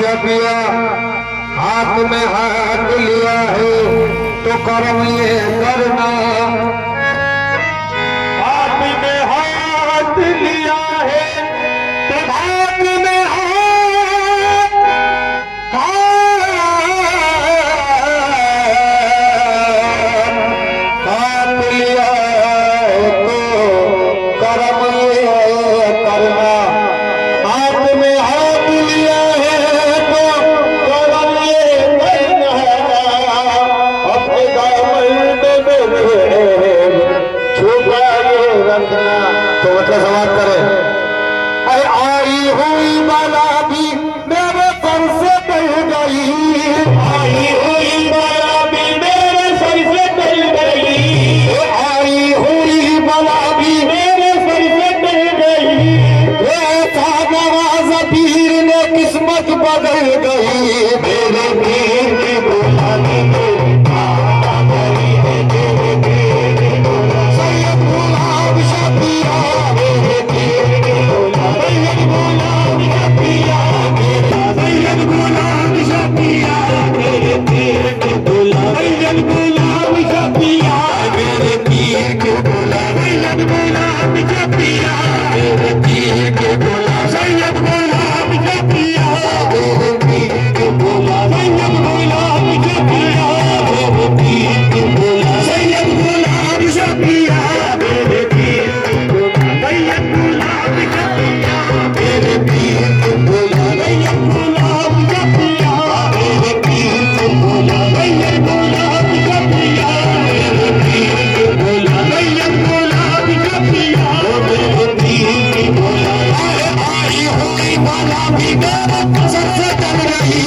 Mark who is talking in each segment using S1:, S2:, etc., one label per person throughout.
S1: शबिया हाथ में हाथ लिया है तो कर्म ये करना, हाथ में हाथ लिया है तो हाथ में हाथ लिया है तो कर्म ये करना, हाथ में हाथ लिया है तो कर्म ये करना, अपने दामन में छुपा ये रखना। तो मतलब समाज करे, अरे आई हुई बाला भी मेरे सर से टल गई, आई हुई बाला भी मेरे सर से टल गई, आई हुई बाला भी मेरे सर से टल गई, ऐसा नवाज़ पीर ने किस्मत बदल गई, मेरे पीर की बुलाने में आ गई है, मेरे पीर की बुलाने सैयद गुलाम शफिया, मेरे पीर की बुलाने सैयद गुलाम शफिया, सैयद गुलाम शफिया, मेरे पीर की बुलाने सैयद गुलाम शफिया, मेरे पीर की बुलाने सैयद गुलाम शफिया, मेरे पीर की बुलाने सैयद गुलाम शफिया, मेरे पीर की बुलाने सैयद गुलाम शफिया, मेरे पीर की बुलाने सैयद गुलाम शफिया, मेरे पीर की बुलाने सैयद गुलाम शफिया, मेरे पीर की बुलाने सैयद गुलाम शफिया, मेरे पीर की बुलाने सैयद गुलाम शफिया, मेरे पीर की बुलाने सैयद गुलाम शफिया, मेरे पीर की बुलाने आई हुई बाला भी मेरे सर से टल गई,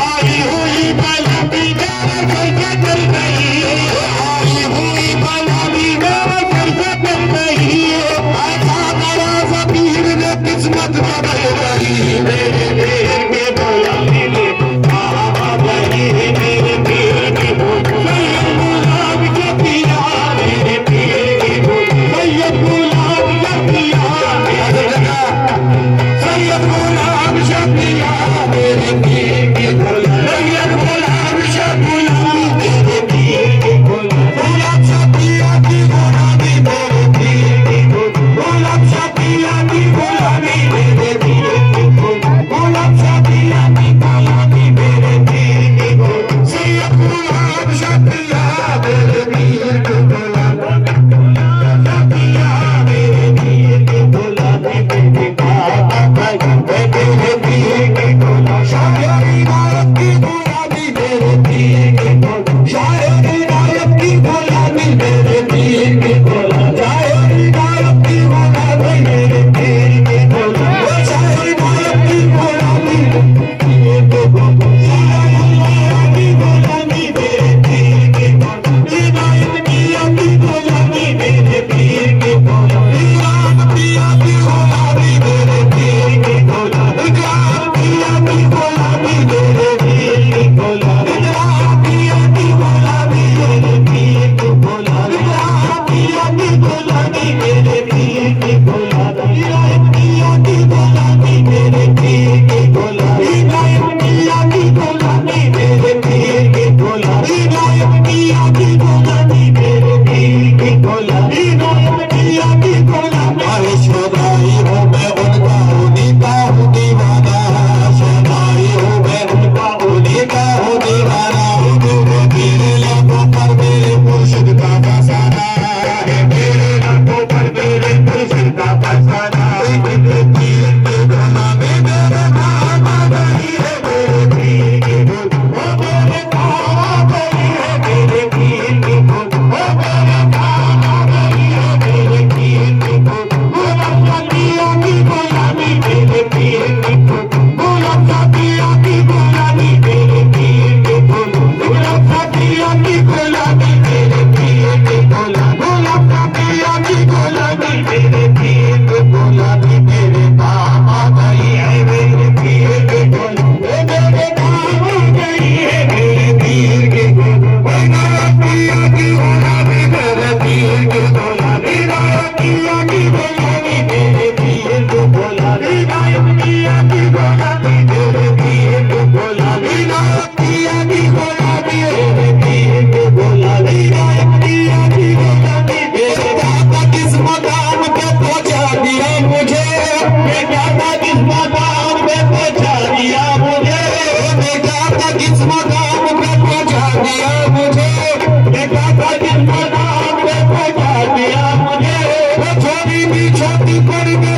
S1: आई हुई बाला भी मेरे सर से टल गई, आई हुई बाला भी मेरे सर से टल गई, ऐसा नवाज़ पीर ने किस्मत बदल गई, मेरे पीर के बुलाने में आ गई, मेरे पीर की बुलाने सैयद गुलाम शफिया, मेरे पीर की बुलाने सैयद गुलाम शफिया, सैयद गुलाम शफिया, मेरे पीर की बुलाने सैयद गुलाम शफिया, मेरे पीर की बुलाने गुलाम शफिया की गुलामी, मेरे पीर की गुलाम शफिया की गुलामी, मेरे पीर की गुलाम शफिया की गुलामी, मेरे पीर की सैयद गुलाम शफिया, मेरे पीर की गुलामी शफिया, मेरे पीर की गुलामी, मेरे पीर की गुलामी शायरी नायक की गुलामी, मेरे पीर की गुलामी शायरी नायक की गुलामी, मेरे पीर की गुलामी शायरी नायक की गुलामी, मेरे पीर की गुलामी शायरी नायक की गुलामी, पीर की गुलामी, मेरे पीर की गुलामी नायक पिया की गुलामी, मेरे पीर की गुलामी पिया की गुलामी, मेरे पीर की गुलामी पिया की गुलामी, मेरे पीर की गुलामी पिया की गुलामी, मेरे पीर की गुलामी पिया की गुलामी, मेरे पीर की गुलामी पिया की गुलामी, मेरे पीर की गुलामी पिया की गुलामी, मेरे पीर की गुलामी पिया की गुलामी, मेरे पीर की गुलामी पिया की गुलामी। अरे शोधाई हूँ मैं उनका उन्हीं हूँ दीवाना, शोधाई हूँ मैं उनका उन्हीं हूँ दीवाना, मेरे लबों पर मेरे मुर्शिद का फसाना है, मेरे लबों पर मेरे मुर्शिद का फसाना, मेरे पीर की गुलामी मेरे काम आ गई है, मेरे पीर की गुलामी मेरे काम आ गई है, मेरे पीर की गुलामी मेरे काम आ गई है, मेरे पीर की गुलाम शफिया की गुलामी, मेरे पीर की गुलाम शफिया की गुलामी, मेरे पीर की गुलाम शफिया की गुलामी, मेरे पीर की गुलाम शफिया की गुलामी, मेरे पीर की गुलामी मेरे काम आ गई है, मेरे पीर की गुलामी मेरे काम आ गई है, मेरे पीर की गुलामी पिया की गुलामी, मेरे पीर की गुलामी पिया की गुलामी, मेरे पीर की गुलामी पिया की गुलामी, मेरे पीर छाती पड़ गई